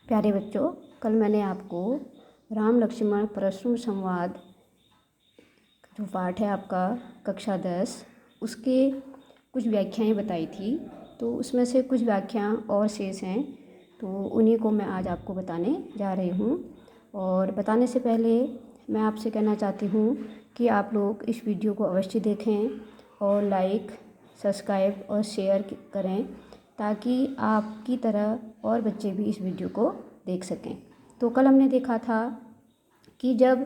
प्यारे बच्चों, कल मैंने आपको राम लक्ष्मण परशुराम संवाद जो पाठ है आपका कक्षा 10 उसके कुछ व्याख्याएं बताई थी। तो उसमें से कुछ व्याख्या और शेष हैं, तो उन्हीं को मैं आज आपको बताने जा रही हूँ। और बताने से पहले मैं आपसे कहना चाहती हूँ कि आप लोग इस वीडियो को अवश्य देखें और लाइक, सब्सक्राइब और शेयर करें, ताकि आपकी तरह और बच्चे भी इस वीडियो को देख सकें। तो कल हमने देखा था कि जब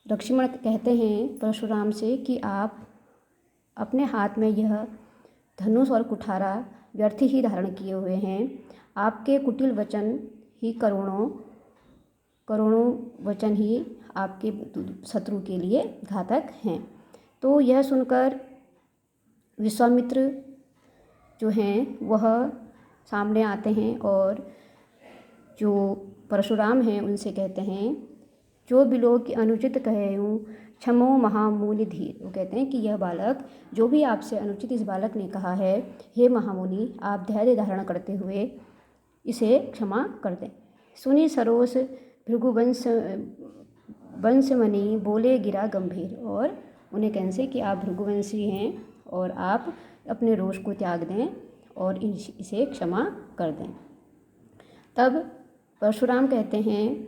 लक्ष्मण कहते हैं परशुराम से कि आप अपने हाथ में यह धनुष और कुठारा व्यर्थ ही धारण किए हुए हैं, आपके कुटिल वचन ही करोड़ों वचन ही आपके शत्रु के लिए घातक हैं। तो यह सुनकर विश्वामित्र जो हैं वह सामने आते हैं और जो परशुराम हैं उनसे कहते हैं, जो बिलोक की अनुचित कहे हूँ क्षमो महामुनि धीर। वो कहते हैं कि यह बालक, जो भी आपसे अनुचित इस बालक ने कहा है, हे महामुनि, आप धैर्य धारण करते हुए इसे क्षमा कर दें। सुनी सरोस भृगुवंश वंशमणि बोले गिरा गंभीर। और उन्हें कहने से कि आप भृगुवंशी हैं और आप अपने रोष को त्याग दें और इसे क्षमा कर दें। तब परशुराम कहते हैं,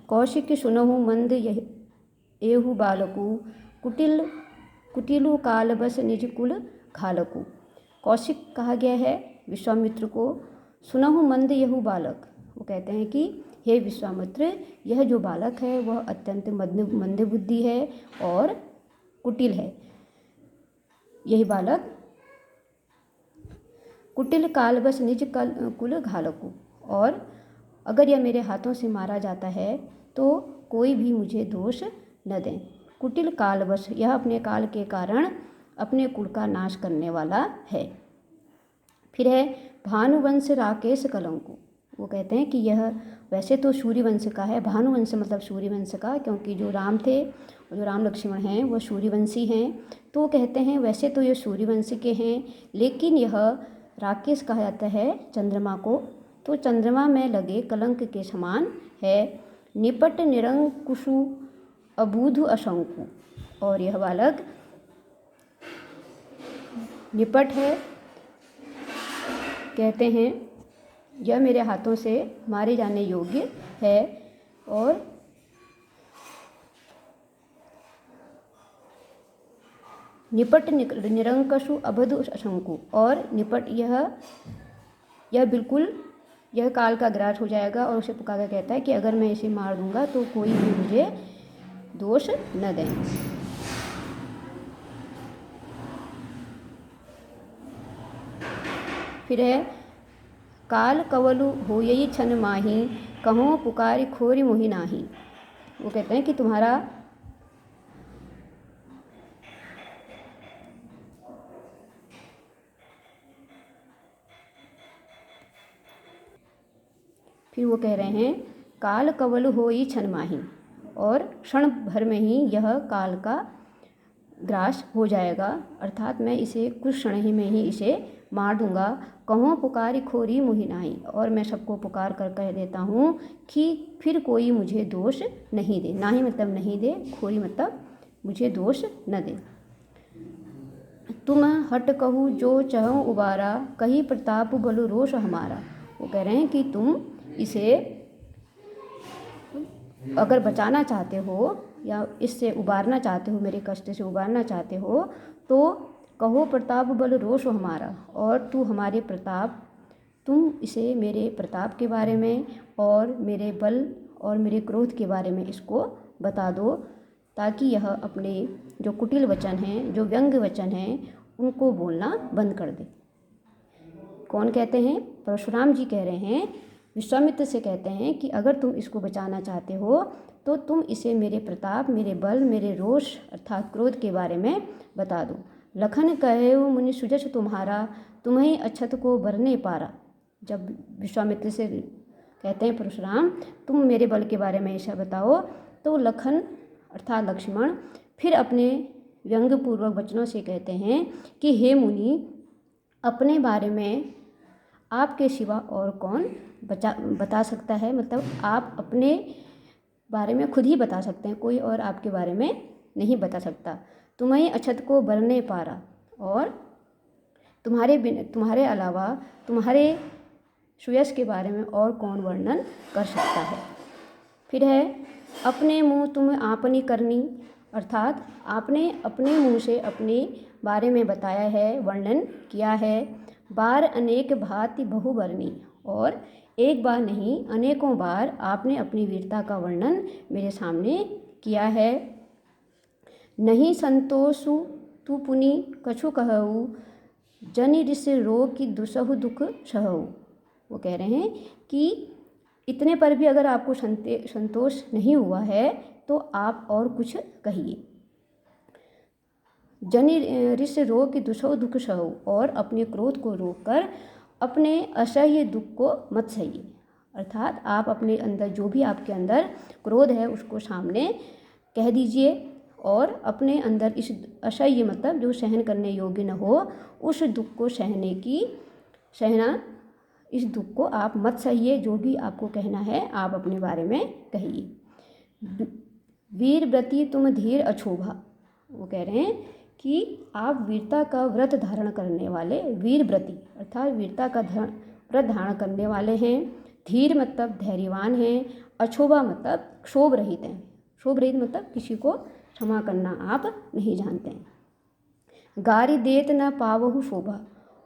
कौशिक सुनहु मंद एहु बालकु कुटिलु काल बस निज कुल घालकु। कौशिक कहा गया है विश्वामित्र को, सुनहु मंद यहु बालक। वो कहते हैं कि हे विश्वामित्र, यह जो बालक है वह अत्यंत मंद बुद्धि है और कुटिल है। यही बालक कुटिल कालबस निज कुल घालकु, और अगर यह मेरे हाथों से मारा जाता है तो कोई भी मुझे दोष न दें। कुटिल कालवश, यह अपने काल के कारण अपने कुल का नाश करने वाला है। फिर है भानुवंश राकेश कलंकु। वो कहते हैं कि यह वैसे तो सूर्यवंश का है, भानुवंश मतलब सूर्यवंश का, क्योंकि जो राम थे, जो राम लक्ष्मण हैं वह सूर्यवंशी हैं। तो कहते हैं वैसे तो ये सूर्यवंश के हैं, लेकिन यह राकेश कहा जाता है चंद्रमा को, तो चंद्रमा में लगे कलंक के समान है। निपट निरंकुशु अबूधु अशंकु। और यह बालक निपट है, कहते हैं यह मेरे हाथों से मारे जाने योग्य है। और निपट निरंकशु अबधु अशंकु। और निपट यह बिल्कुल यह काल का ग्रास हो जाएगा और उसे पुकार कर कहता है कि अगर मैं इसे मार दूंगा तो कोई भी मुझे दोष न दें। फिर है काल कवलु हो यही छन माही कहो पुकारी खोरी मोहि नाही। वो कहते हैं कि तुम्हारा फिर वो कह रहे हैं काल कवल हो ही क्षण माही, और क्षण भर में ही यह काल का ग्रास हो जाएगा, अर्थात मैं इसे कुछ क्षण ही में ही इसे मार दूंगा। कहूँ पुकारी खोरी मोहि नाही, और मैं सबको पुकार कर कह देता हूँ कि फिर कोई मुझे दोष नहीं दे। नाही मतलब नहीं दे, खोरी मतलब मुझे दोष न दे। तुम हट कहू जो चहो उबारा कही प्रताप बलु रोष हमारा। वो कह रहे हैं कि तुम इसे अगर बचाना चाहते हो या इससे उबारना चाहते हो, मेरे कष्ट से उबारना चाहते हो, तो कहो प्रताप बल रोष हमारा, और तू हमारे प्रताप, तुम इसे मेरे प्रताप के बारे में और मेरे बल और मेरे क्रोध के बारे में इसको बता दो, ताकि यह अपने जो कुटिल वचन हैं, जो व्यंग्य वचन हैं, उनको बोलना बंद कर दे। कौन कहते हैं? परशुराम जी कह रहे हैं, विश्वामित्र से कहते हैं कि अगर तुम इसको बचाना चाहते हो तो तुम इसे मेरे प्रताप, मेरे बल, मेरे रोष अर्थात क्रोध के बारे में बता दो। लखन कहे मुनि सुजस तुम्हारा तुम्हें अक्षत को बरने पारा। जब विश्वामित्र से कहते हैं परशुराम तुम मेरे बल के बारे में ऐसा बताओ, तो लखन अर्थात लक्ष्मण फिर अपने व्यंग्यपूर्वक वचनों से कहते हैं कि हे मुनि, अपने बारे में आपके सिवा और कौन बता सकता है, मतलब आप अपने बारे में खुद ही बता सकते हैं, कोई और आपके बारे में नहीं बता सकता। तुम्हें अछत को बरने पारा, और तुम्हारे अलावा तुम्हारे सुयश के बारे में और कौन वर्णन कर सकता है। फिर है अपने मुँह तुम आपनी करनी, अर्थात आपने अपने मुँह से अपने बारे में बताया है, वर्णन किया है। बार अनेक भांति बहुवर्णी, और एक बार नहीं अनेकों बार आपने अपनी वीरता का वर्णन मेरे सामने किया है। नहीं संतोषु तू पुनि कछु कहऊ, जनि ऋष रोग की दुसहु दुख सहऊ। वो कह रहे हैं कि इतने पर भी अगर आपको संतोष नहीं हुआ है तो आप और कुछ कहिए। जनि ऋष रोग की दुसहु दुख सहऊ, और अपने क्रोध को रोककर अपने असह्य दुख को मत सहिए। अर्थात आप अपने अंदर जो भी आपके अंदर क्रोध है उसको सामने कह दीजिए, और अपने अंदर इस असह्य मतलब जो सहन करने योग्य न हो उस दुख को सहना इस दुख को आप मत सहिए। जो भी आपको कहना है आप अपने बारे में कहिए। वीर व्रती तुम धीर अछोभा, वो कह रहे हैं कि आप वीरता का व्रत धारण करने वाले वीर व्रती अर्थात वीरता का व्रत धारण करने वाले हैं। धीर मतलब धैर्यवान हैं, अछोभा मतलब क्षोभ रहित हैं। क्षोभ रहित मतलब किसी को क्षमा करना आप नहीं जानते हैं। गारी देत न पावहु शोभा,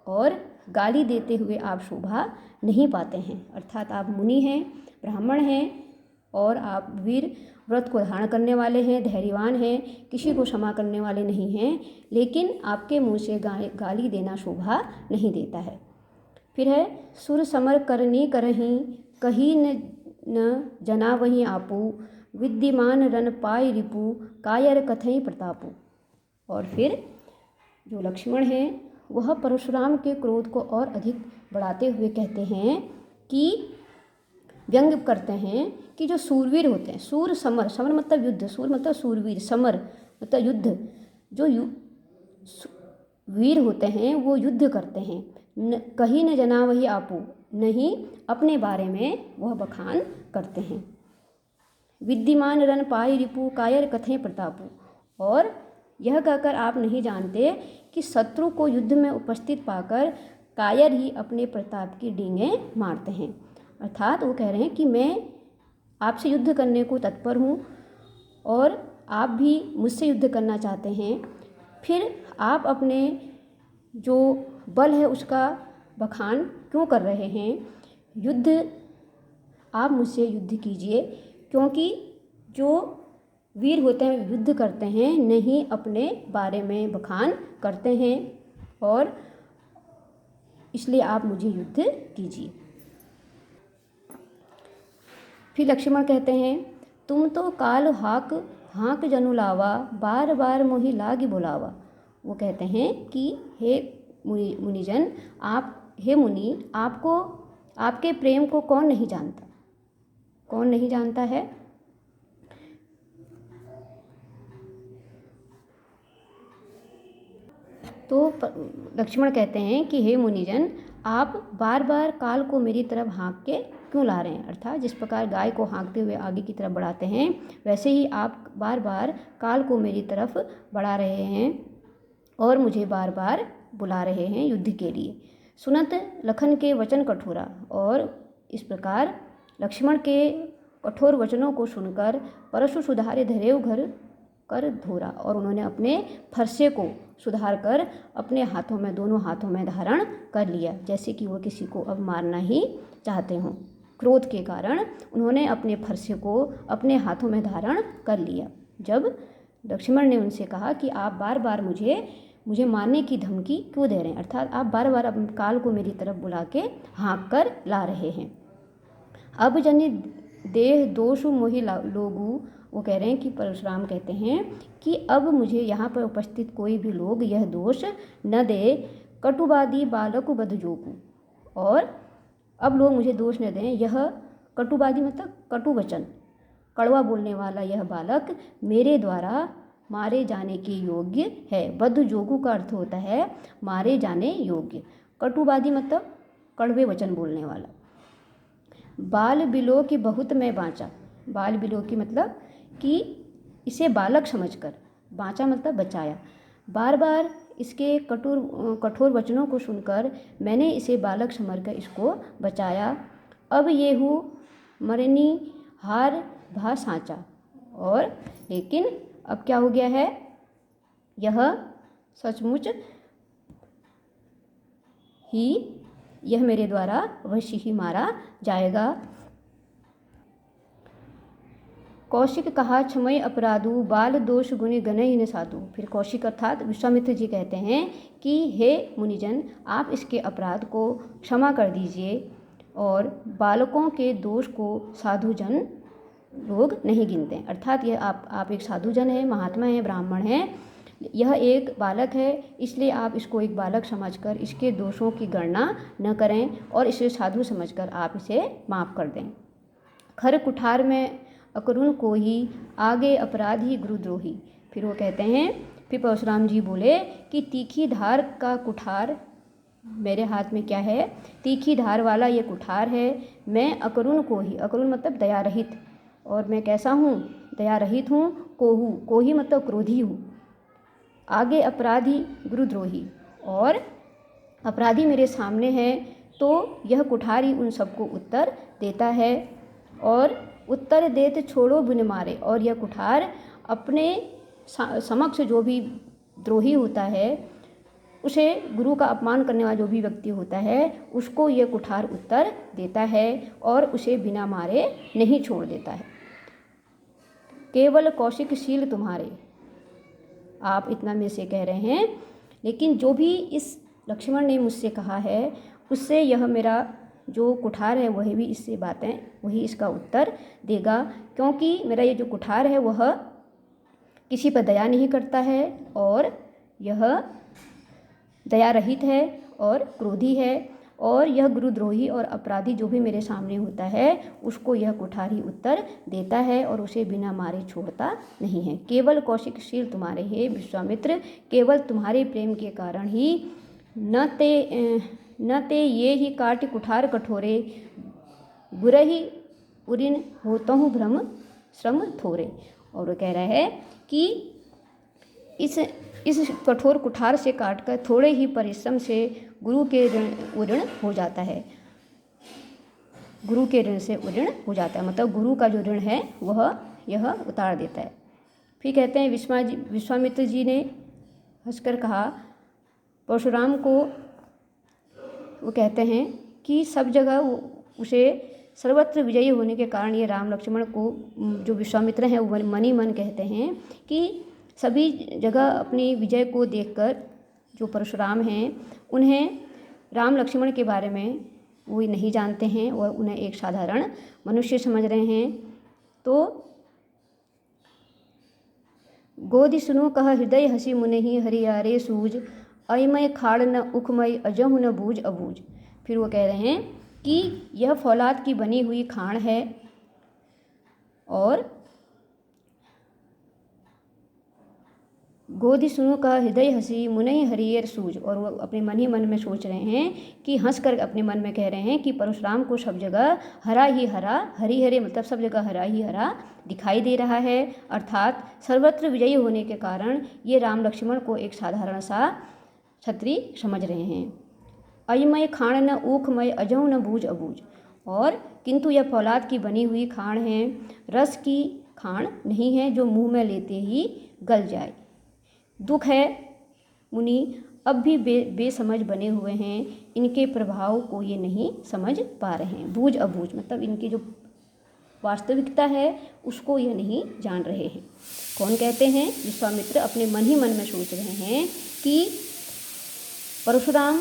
और गाली देते हुए आप शोभा नहीं पाते हैं। अर्थात आप मुनि हैं, ब्राह्मण हैं, और आप वीर व्रत को धारण करने वाले हैं, धैर्यवान हैं, किसी को क्षमा करने वाले नहीं हैं, लेकिन आपके मुंह से गाली देना शोभा नहीं देता है। फिर है सुर समर करनी करहीं, कहीं न जना वहीं आपू, विद्यमान रन पाय रिपु, कायर कथई प्रतापु। और फिर जो लक्ष्मण हैं वह परशुराम के क्रोध को और अधिक बढ़ाते हुए कहते हैं कि व्यंग करते हैं कि जो सूरवीर होते हैं, सूर समर, समर मतलब युद्ध, सूर मतलब सूरवीर, समर मतलब युद्ध, जो वीर होते हैं वो युद्ध करते हैं। कहीं न जना वही आपू, नहीं अपने बारे में वह बखान करते हैं। विद्यमान रन पाई रिपु, कायर कथें प्रतापु, और यह कहकर आप नहीं जानते कि शत्रु को युद्ध में उपस्थित पाकर कायर ही अपने प्रताप की डींगें मारते हैं। अर्थात वो कह रहे हैं कि मैं आपसे युद्ध करने को तत्पर हूँ और आप भी मुझसे युद्ध करना चाहते हैं, फिर आप अपने जो बल है उसका बखान क्यों कर रहे हैं। युद्ध आप मुझसे युद्ध कीजिए, क्योंकि जो वीर होते हैं युद्ध करते हैं, नहीं अपने बारे में बखान करते हैं, और इसलिए आप मुझे युद्ध कीजिए। फिर लक्ष्मण कहते हैं तुम तो काल हाँक जनु लावा, बार बार मोहि लागी बुलावा। वो कहते हैं कि हे मुनिजन, हे मुनि, आपको आपके प्रेम को कौन नहीं जानता, कौन नहीं जानता है। तो लक्ष्मण कहते हैं कि हे मुनिजन, आप बार बार काल को मेरी तरफ हाँक के क्यों ला रहे हैं। अर्थात जिस प्रकार गाय को हाँकते हुए आगे की तरफ बढ़ाते हैं, वैसे ही आप बार बार काल को मेरी तरफ बढ़ा रहे हैं और मुझे बार बार बुला रहे हैं युद्ध के लिए। सुनत लखन के वचन कठोरा, और इस प्रकार लक्ष्मण के कठोर वचनों को सुनकर परशु सुधारे धरेव घर कर धोरा, और उन्होंने अपने फरसे को सुधार कर अपने हाथों में, दोनों हाथों में धारण कर लिया, जैसे कि वो किसी को अब मारना ही चाहते हों। क्रोध के कारण उन्होंने अपने फरसे को अपने हाथों में धारण कर लिया। जब लक्ष्मण ने उनसे कहा कि आप बार बार मुझे मारने की धमकी क्यों दे रहे हैं, अर्थात आप बार बार अपने काल को मेरी तरफ बुला के हाँक कर ला रहे हैं। अब जनि देह दोषु मोहि लोगु, वो कह रहे हैं कि परशुराम कहते हैं कि अब मुझे यहाँ पर उपस्थित कोई भी लोग यह दोष न दे, कटुवादी बालक बधजोकु, और अब लोग मुझे दोष न दें, यह कटुवादी मतलब कटु वचन, कड़वा बोलने वाला यह बालक मेरे द्वारा मारे जाने के योग्य है। बद्धजोगु का अर्थ होता है मारे जाने योग्य। कटुवादी मतलब कड़वे वचन बोलने वाला। बाल बिलो की बहुत मैं बाँचा, बाल बिलो की मतलब कि इसे बालक समझकर, बाँचा मतलब बचाया। बार बार इसके कठोर वचनों को सुनकर मैंने इसे बालक समझकर इसको बचाया। अब ये हूँ मरनी हार भा साँचा, और लेकिन अब क्या हो गया है, यह सचमुच ही यह मेरे द्वारा अवश्य ही मारा जाएगा। कौशिक कहा क्षमय अपराधु बाल दोष गुण गणहि न साधु। फिर कौशिक अर्थात विश्वामित्र जी कहते हैं कि हे मुनिजन, आप इसके अपराध को क्षमा कर दीजिए और बालकों के दोष को साधुजन लोग नहीं गिनते। अर्थात यह आप एक साधुजन हैं, महात्मा हैं, ब्राह्मण हैं, यह एक बालक है, इसलिए आप इसको एक बालक समझकर इसके दोषों की गणना न करें और इसे साधु समझकर आप इसे माफ़ कर दें। खर कुठार में अकरुण को ही आगे अपराधी गुरुद्रोही। फिर वो कहते हैं, फिर परशुराम जी बोले कि तीखी धार का कुठार मेरे हाथ में क्या है, तीखी धार वाला ये कुठार है। मैं अकरुण को ही, अकरुण मतलब दया रहित, और मैं कैसा हूँ, दया रहित हूँ। को ही मतलब क्रोधी हूँ। आगे अपराधी गुरुद्रोही, और अपराधी मेरे सामने है, तो यह कुठार ही उन सबको उत्तर देता है। और उत्तर देते छोड़ो बिन मारे, और यह कुठार अपने समक्ष जो भी द्रोही होता है, उसे गुरु का अपमान करने वाला जो भी व्यक्ति होता है, उसको यह कुठार उत्तर देता है और उसे बिना मारे नहीं छोड़ देता है। केवल कौशिक शील तुम्हारे, आप इतना मेरे से कह रहे हैं, लेकिन जो भी इस लक्ष्मण ने मुझसे कहा है उससे यह मेरा जो कुठार है वही भी इससे बातें, वही इसका उत्तर देगा। क्योंकि मेरा ये जो कुठार है वह किसी पर दया नहीं करता है, और यह दया रहित है और क्रोधी है, और यह गुरुद्रोही और अपराधी जो भी मेरे सामने होता है उसको यह कुठार ही उत्तर देता है और उसे बिना मारे छोड़ता नहीं है। केवल कौशिकशील तुम्हारे हे विश्वामित्र, केवल तुम्हारे प्रेम के कारण ही न ते ये ही काट कुठार कठोरे, गुरहि उरिन होतहु भ्रम श्रम थोरे। और वो कह रहा है कि इस कठोर कुठार से काटकर थोड़े ही परिश्रम से गुरु के ऋण हो जाता है, गुरु के ऋण से ऋण हो जाता है, मतलब गुरु का जो ऋण है वह यह उतार देता है। फिर कहते हैं विश्वामित्र जी ने हंसकर कहा परशुराम को, वो कहते हैं कि सब जगह उसे सर्वत्र विजयी होने के कारण ये राम लक्ष्मण को जो विश्वामित्र हैं वो मन ही मन कहते हैं कि सभी जगह अपनी विजय को देखकर जो परशुराम हैं उन्हें राम लक्ष्मण के बारे में वो नहीं जानते हैं और उन्हें एक साधारण मनुष्य समझ रहे हैं। तो गोदि सुनो कह हृदय हसी मुनि हरियारे सूझ, अयमय खाड़ न उखमय अजहु न बूझ अबूझ। फिर वो कह रहे हैं कि यह फौलाद की बनी हुई खाण है, और गोदि सुनो का हृदय हंसी मुनहि हरियर सूझ। और वो अपने मन ही मन में सोच रहे हैं कि हंस कर अपने मन में कह रहे हैं कि परशुराम को सब जगह हरा ही हरा, हरी हरे मतलब सब जगह हरा ही हरा दिखाई दे रहा है, अर्थात सर्वत्र विजयी होने के कारण ये राम लक्ष्मण को एक साधारण सा क्षत्रिय समझ रहे हैं। अयमय खाण न ऊखमय अजहु न बूझ अबूझ, और किंतु यह फौलाद की बनी हुई खाण है, रस की खाण नहीं है जो मुंह में लेते ही गल जाए। दुख है मुनि अब भी बेसमझ बने हुए हैं, इनके प्रभाव को ये नहीं समझ पा रहे हैं। बूझ अबूझ मतलब इनकी जो वास्तविकता है उसको ये नहीं जान रहे हैं। कौन कहते हैं? विश्वामित्र अपने मन ही मन में सोच रहे हैं कि परशुराम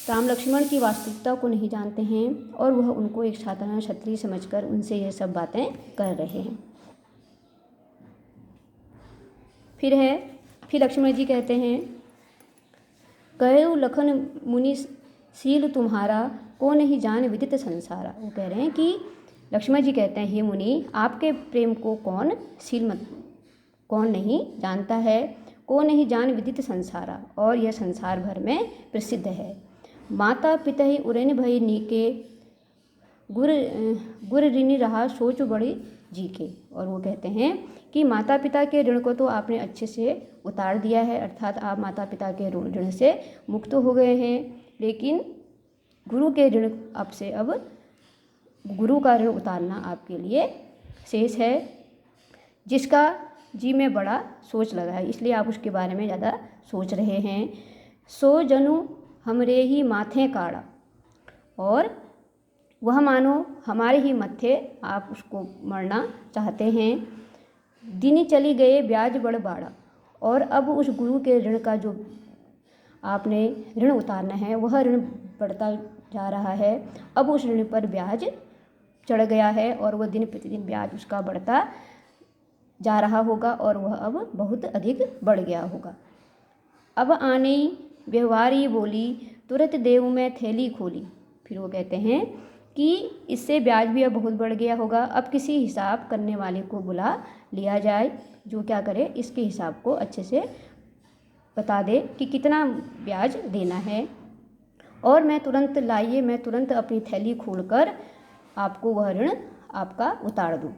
राम लक्ष्मण की वास्तविकता को नहीं जानते हैं और वह उनको एक साधारण क्षत्रिय समझकर उनसे यह सब बातें कर रहे हैं। फिर लक्ष्मण जी कहते हैं कहु लखन मुनि शील तुम्हारा, को नहीं जान विदित संसारा। वो कह रहे हैं कि लक्ष्मण जी कहते हैं हे मुनि, आपके प्रेम को कौन नहीं जानता है, को नहीं जान विदित संसारा, और यह संसार भर में प्रसिद्ध है। माता पिता ही उड़न भई नीके, गुर ऋणी रहा सोच बड़ी जी के। और वो कहते हैं कि माता पिता के ऋण को तो आपने अच्छे से उतार दिया है, अर्थात आप माता पिता के ऋण से मुक्त हो गए हैं, लेकिन गुरु के ऋण आपसे अब गुरु का ऋण उतारना आपके लिए शेष है, जिसका जी में बड़ा सोच लगा है, इसलिए आप उसके बारे में ज़्यादा सोच रहे हैं। सो जनु हमरे ही माथे काड़ा, और वह मानो हमारे ही मत्थे आप उसको मरना चाहते हैं। दिन चली गए ब्याज बढ़ बाड़ा, और अब उस गुरु के ऋण का जो आपने ऋण उतारना है वह ऋण बढ़ता जा रहा है। अब उस ऋण पर ब्याज चढ़ गया है और वह दिन प्रतिदिन ब्याज उसका बढ़ता जा रहा होगा और वह अब बहुत अधिक बढ़ गया होगा। अब आने व्यवहारी बोली, तुरंत देव में थैली खोली। फिर वो कहते हैं कि इससे ब्याज भी अब बहुत बढ़ गया होगा, अब किसी हिसाब करने वाले को बुला लिया जाए, जो क्या करे इसके हिसाब को अच्छे से बता दे कि कितना ब्याज देना है, और मैं तुरंत अपनी थैली खोलकर आपको वह ऋण आपका उतार दूँ।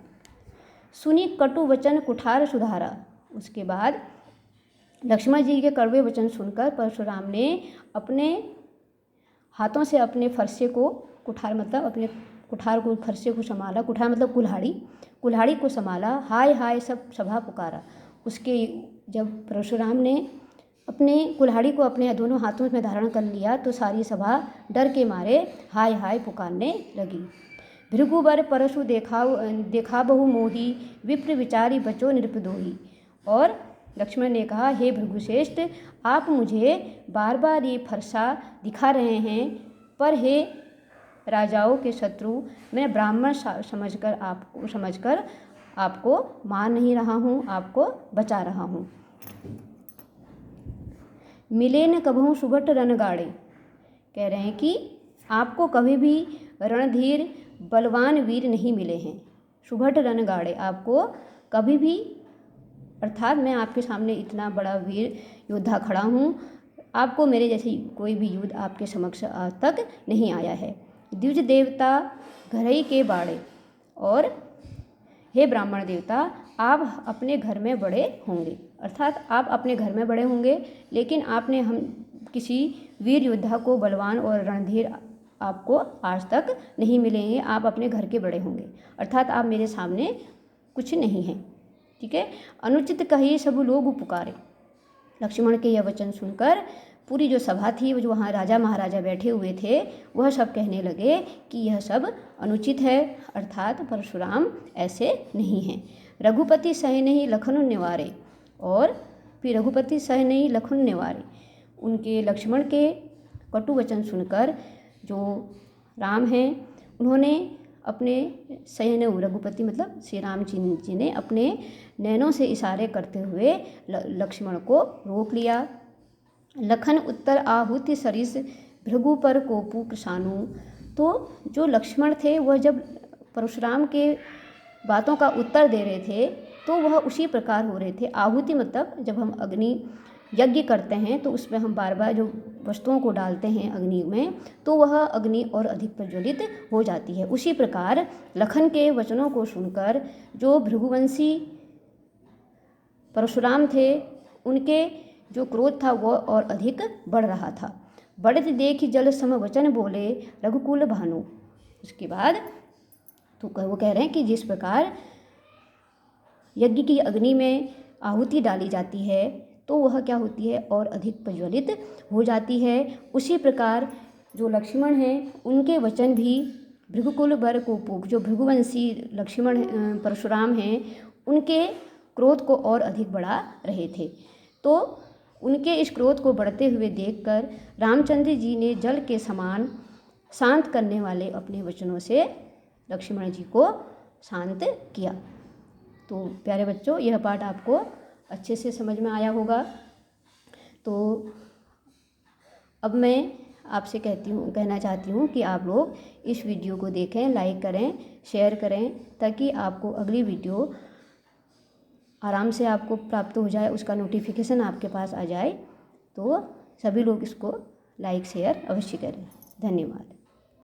सुनी कटु वचन कुठार सुधारा। उसके बाद लक्ष्मण जी के कड़वे वचन सुनकर परशुराम ने अपने हाथों से अपने फरसे को, कुठार मतलब अपने कुठार को, फरसे को संभाला, कुठार मतलब कुल्हाड़ी को संभाला, हाय हाय सब सभा पुकारा। उसके जब परशुराम ने अपने कुल्हाड़ी को अपने दोनों हाथों में धारण कर लिया तो सारी सभा डर के मारे हाय हाय पुकारने लगी। भृगुबर परशु देखा बहु मोही, विप्र विचारी बचो नृपदोही। और लक्ष्मण ने कहा, हे भृगुश्रेष्ठ, आप मुझे बार बार ये फरसा दिखा रहे हैं, पर हे राजाओं के शत्रु, मैं ब्राह्मण समझकर आपको मार नहीं रहा हूँ, आपको बचा रहा हूँ। मिले न कभू सुभट रणगाड़े, कह रहे हैं कि आपको कभी भी रणधीर बलवान वीर नहीं मिले हैं। सुभट रणगाड़े, आपको कभी भी, अर्थात मैं आपके सामने इतना बड़ा वीर योद्धा खड़ा हूँ, आपको मेरे जैसे कोई भी युद्ध आपके समक्ष आज तक नहीं आया है। द्विज देवता घरई के बाड़े, और हे ब्राह्मण देवता, आप अपने घर में बड़े होंगे, अर्थात आप अपने घर में बड़े होंगे, लेकिन आपने हम किसी वीर योद्धा को, बलवान और रणधीर आपको आज तक नहीं मिलेंगे, आप अपने घर के बड़े होंगे, अर्थात आप मेरे सामने कुछ नहीं हैं। ठीक है। अनुचित कही सब लोग पुकारे। लक्ष्मण के यह वचन सुनकर पूरी जो सभा थी, वो जो वहाँ राजा महाराजा बैठे हुए थे, वह सब कहने लगे कि यह सब अनुचित है, अर्थात परशुराम ऐसे नहीं हैं। रघुपति सह नहीं लखन निवारे, और फिर रघुपति सह नहीं लखन निवारे, उनके लक्ष्मण के कटु वचन सुनकर जो राम हैं उन्होंने अपने सैन्य, रघुपति मतलब श्री राम जी ने अपने नैनों से इशारे करते हुए लक्ष्मण को रोक लिया। लखन उत्तर आहुति सरिस, भृगु पर कोपु कृषाणु। तो जो लक्ष्मण थे वह जब परशुराम के बातों का उत्तर दे रहे थे तो वह उसी प्रकार हो रहे थे। आहुति मतलब जब हम अग्नि यज्ञ करते हैं तो उसमें हम बार बार जो वस्तुओं को डालते हैं अग्नि में, तो वह अग्नि और अधिक प्रज्वलित हो जाती है। उसी प्रकार लखन के वचनों को सुनकर जो भृगुवंशी परशुराम थे, उनके जो क्रोध था वह और अधिक बढ़ रहा था। बढ़त देख जल सम वचन बोले रघुकुल भानु। उसके बाद तो वो कह रहे हैं कि जिस प्रकार यज्ञ की अग्नि में आहुति डाली जाती है तो वह क्या होती है और अधिक प्रज्वलित हो जाती है, उसी प्रकार जो लक्ष्मण हैं उनके वचन भी भृगुकुल बर कोपु, जो भृगुवंशी लक्ष्मण परशुराम हैं, उनके क्रोध को और अधिक बढ़ा रहे थे। तो उनके इस क्रोध को बढ़ते हुए देखकर रामचंद्र जी ने जल के समान शांत करने वाले अपने वचनों से लक्ष्मण जी को शांत किया। तो प्यारे बच्चों, यह पाठ आपको अच्छे से समझ में आया होगा। तो अब मैं आपसे कहना चाहती हूँ कि आप लोग इस वीडियो को देखें, लाइक करें, शेयर करें, ताकि आपको अगली वीडियो आराम से आपको प्राप्त हो जाए, उसका नोटिफिकेशन आपके पास आ जाए। तो सभी लोग इसको लाइक शेयर अवश्य करें। धन्यवाद।